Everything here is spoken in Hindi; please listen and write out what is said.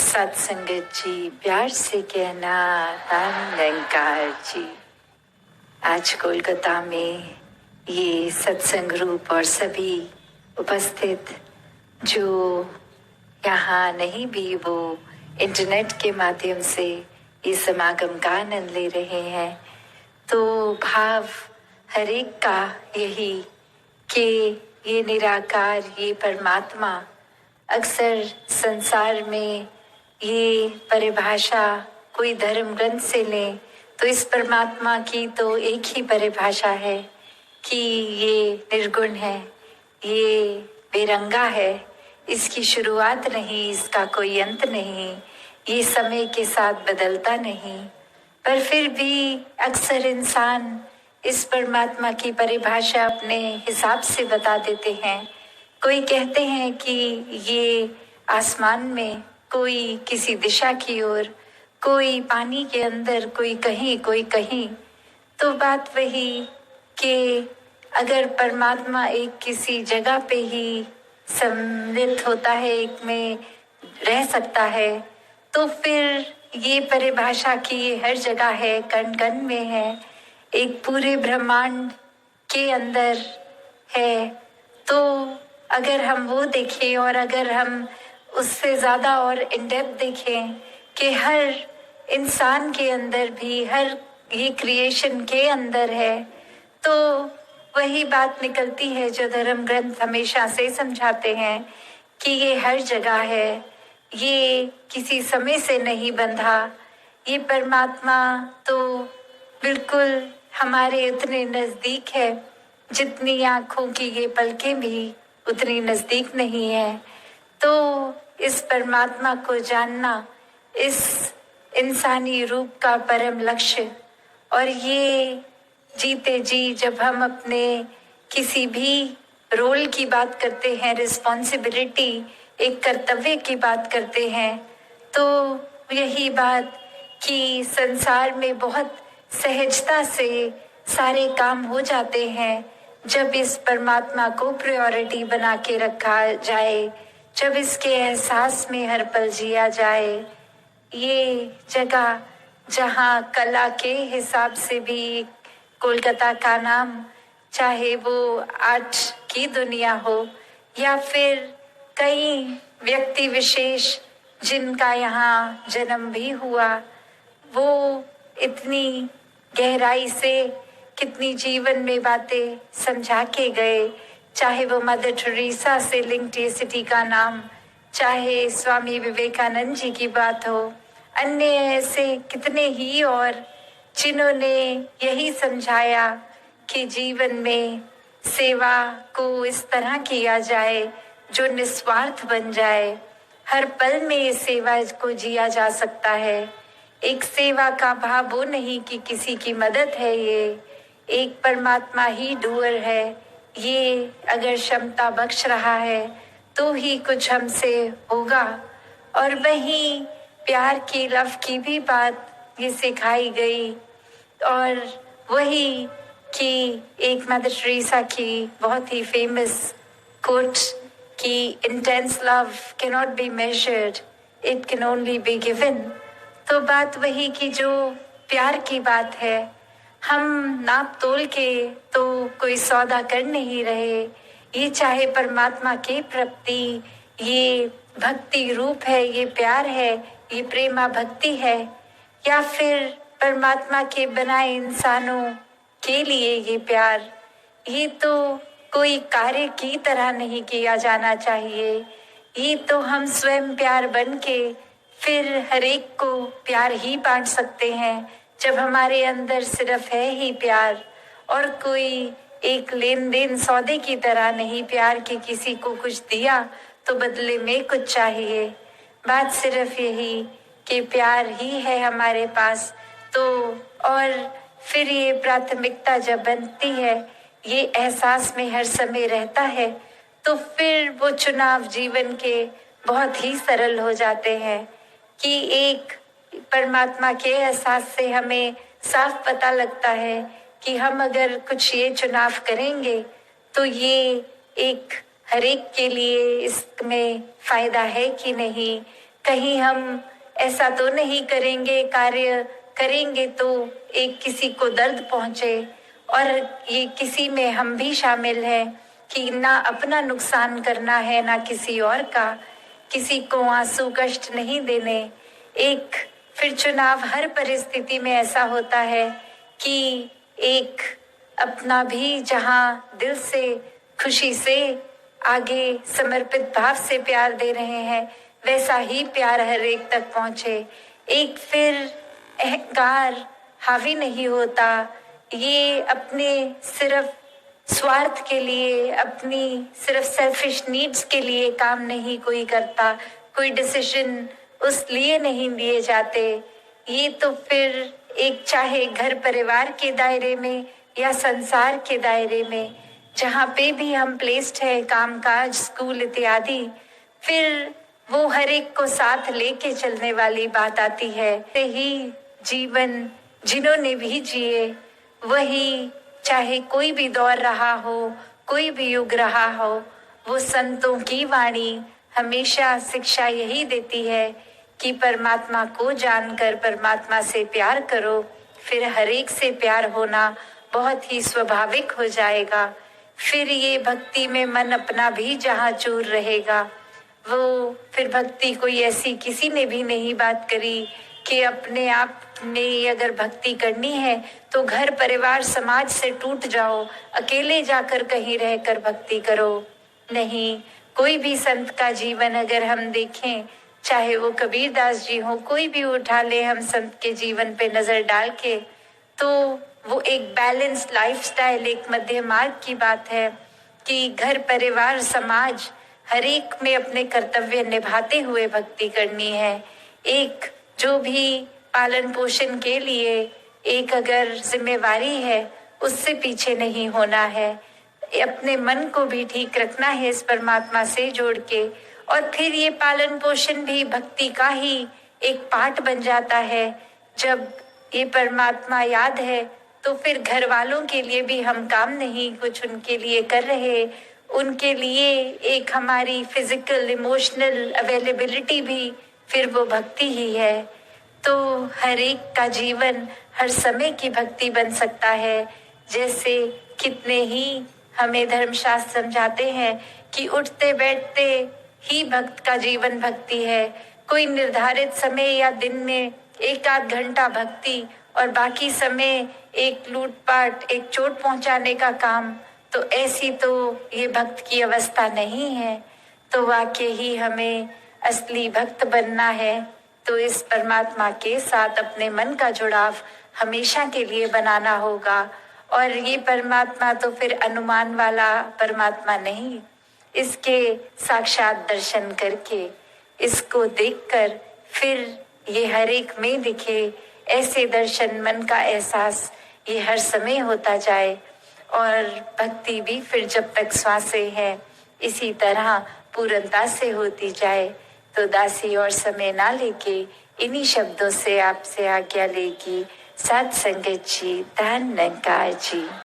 सत्संगत जी, प्यार से कहना निरंकार जी। आज कोलकाता में ये सत्संग रूप और सभी उपस्थित जो यहाँ नहीं भी वो इंटरनेट के माध्यम से ये समागम का आनंद ले रहे हैं। तो भाव हर एक का यही कि ये निराकार, ये परमात्मा, अक्सर संसार में ये परिभाषा कोई धर्म ग्रंथ से लें तो इस परमात्मा की तो एक ही परिभाषा है कि ये निर्गुण है, ये बेरंगा है, इसकी शुरुआत नहीं, इसका कोई अंत नहीं, ये समय के साथ बदलता नहीं। पर फिर भी अक्सर इंसान इस परमात्मा की परिभाषा अपने हिसाब से बता देते हैं। कोई कहते हैं कि ये आसमान में, कोई किसी दिशा की ओर, कोई पानी के अंदर, कोई कहीं। तो बात वही कि अगर परमात्मा एक किसी जगह पे ही सम्मिलित होता है, एक में रह सकता है, तो फिर ये परिभाषा की ये हर जगह है, कण कण में है, एक पूरे ब्रह्मांड के अंदर है। तो अगर हम वो देखें और अगर हम उससे ज़्यादा और इन डेप्थ देखें कि हर इंसान के अंदर भी, हर ये क्रिएशन के अंदर है, तो वही बात निकलती है जो धर्म ग्रंथ हमेशा से समझाते हैं कि ये हर जगह है, ये किसी समय से नहीं बंधा। ये परमात्मा तो बिल्कुल हमारे उतने नज़दीक है जितनी आँखों की ये पलकें भी उतनी नज़दीक नहीं है। तो इस परमात्मा को जानना इस इंसानी रूप का परम लक्ष्य। और ये जीते जी जब हम अपने किसी भी रोल की बात करते हैं, रिस्पॉन्सिबिलिटी, एक कर्तव्य की बात करते हैं, तो यही बात कि संसार में बहुत सहजता से सारे काम हो जाते हैं जब इस परमात्मा को प्रायोरिटी बना के रखा जाए, जब इसके एहसास में हर पल जिया जाए। ये जगह जहाँ कला के हिसाब से भी कोलकाता का नाम, चाहे वो आर्ट की दुनिया हो या फिर कई व्यक्ति विशेष जिनका यहाँ जन्म भी हुआ, वो इतनी गहराई से कितनी जीवन में बातें समझा के गए, चाहे वो मदर टेरेसा से लिंक्ड ये सिटी का नाम, चाहे स्वामी विवेकानंद जी की बात हो, अन्य ऐसे कितने ही और जिन्होंने यही समझाया कि जीवन में सेवा को इस तरह किया जाए जो निस्वार्थ बन जाए। हर पल में इस सेवा को जिया जा सकता है। एक सेवा का भाव वो नहीं कि किसी की मदद है, ये एक परमात्मा ही डूअर है। ये अगर क्षमता बख्श रहा है तो ही कुछ हमसे होगा। और वही प्यार की, लव की भी बात ये सिखाई गई। और वही कि एक मदर टेरेसा की बहुत ही फेमस कोट कि intense love can not be measured, it can only be given. तो बात वही कि जो प्यार की बात है, हम नाप तोल के तो कोई सौदा कर नहीं रहे। ये चाहे परमात्मा के प्रति ये भक्ति रूप है, ये प्यार है, ये प्रेमा भक्ति है, या फिर परमात्मा के बनाए इंसानों के लिए ये प्यार, ये तो कोई कार्य की तरह नहीं किया जाना चाहिए। ये तो हम स्वयं प्यार बन के फिर हर एक को प्यार ही बांट सकते हैं जब हमारे अंदर सिर्फ है ही प्यार, और कोई एक लेन देन सौदे की तरह नहीं प्यार की, किसी को कुछ दिया तो बदले में कुछ चाहिए। बात सिर्फ यही कि प्यार ही है हमारे पास। तो और फिर ये प्राथमिकता जब बनती है, ये एहसास में हर समय रहता है, तो फिर वो चुनाव जीवन के बहुत ही सरल हो जाते हैं कि एक परमात्मा के एहसास से हमें साफ पता लगता है कि हम अगर कुछ ये चुनाव करेंगे तो ये एक हर एक के लिए इसमें फायदा है कि नहीं। कहीं हम ऐसा तो नहीं करेंगे, कार्य करेंगे तो एक किसी को दर्द पहुंचे, और ये किसी में हम भी शामिल हैं कि ना अपना नुकसान करना है ना किसी और का, किसी को आंसू कष्ट नहीं देने। एक फिर चुनाव हर परिस्थिति में ऐसा होता है कि एक अपना भी जहां दिल से खुशी से आगे समर्पित भाव से प्यार दे रहे हैं, वैसा ही प्यार हर एक तक पहुंचे। एक फिर अहंकार हावी नहीं होता, ये अपने सिर्फ स्वार्थ के लिए, अपनी सिर्फ सेल्फिश नीड्स के लिए काम नहीं कोई करता, कोई डिसीजन उस लिए नहीं लिए जाते। ये तो फिर एक चाहे घर परिवार के दायरे में या संसार के दायरे में, जहाँ पे भी हम प्लेस्ड है, कामकाज, स्कूल इत्यादि, फिर वो हर एक को साथ लेके चलने वाली बात आती है। ते ही जीवन जिन्होंने भी जिए, वही चाहे कोई भी दौर रहा हो, कोई भी युग रहा हो, वो संतों की वाणी हमेशा शिक्षा यही देती है कि परमात्मा को जानकर परमात्मा से प्यार करो, फिर हर एक से प्यार होना बहुत ही स्वाभाविक हो जाएगा। फिर ये भक्ति में मन अपना भी जहाँ चूर रहेगा, वो फिर भक्ति कोई ऐसी किसी ने भी नहीं बात करी कि अपने आप में अगर भक्ति करनी है तो घर परिवार समाज से टूट जाओ, अकेले जाकर कहीं रहकर भक्ति करो। नहीं, कोई भी संत का जीवन अगर हम देखें, चाहे वो कबीरदास जी हो, कोई भी उठा ले हम संत के जीवन पे नजर डाल के, तो वो एक बैलेंस्ड लाइफस्टाइल, एक मध्य मार्ग की बात है कि घर परिवार समाज हर एक में अपने कर्तव्य निभाते हुए भक्ति करनी है। एक जो भी पालन पोषण के लिए एक अगर जिम्मेवारी है, उससे पीछे नहीं होना है, अपने मन को भी ठीक रखना है इस परमात्मा से जोड़ के, और फिर ये पालन पोषण भी भक्ति का ही एक पार्ट बन जाता है। जब ये परमात्मा याद है तो फिर घर वालों के लिए भी हम काम नहीं कुछ उनके लिए कर रहे, उनके लिए एक हमारी फिजिकल इमोशनल अवेलेबिलिटी भी फिर वो भक्ति ही है। तो हर एक का जीवन हर समय की भक्ति बन सकता है। जैसे कितने ही हमें धर्मशास्त्र समझाते हैं कि उठते बैठते ही भक्त का जीवन भक्ति है। कोई निर्धारित समय या दिन में एक आध घंटा भक्ति और बाकी समय एक लूटपाट, एक चोट पहुंचाने का काम, तो ऐसी तो ये भक्त की अवस्था नहीं है। तो वाकई ही हमें असली भक्त बनना है तो इस परमात्मा के साथ अपने मन का जुड़ाव हमेशा के लिए बनाना होगा। और ये परमात्मा तो फिर अनुमान वाला परमात्मा नहीं, इसके साक्षात दर्शन करके, इसको देखकर फिर ये हर एक में दिखे, ऐसे दर्शन, मन का एहसास ये हर समय होता जाए। और भक्ति भी फिर जब तक श्वासें हैं इसी तरह पूर्णता से होती जाए। तो दासी और समय ना लेके इन्हीं शब्दों से आपसे आज्ञा लेगी। साथ संगत जी, धन निरंकार जी।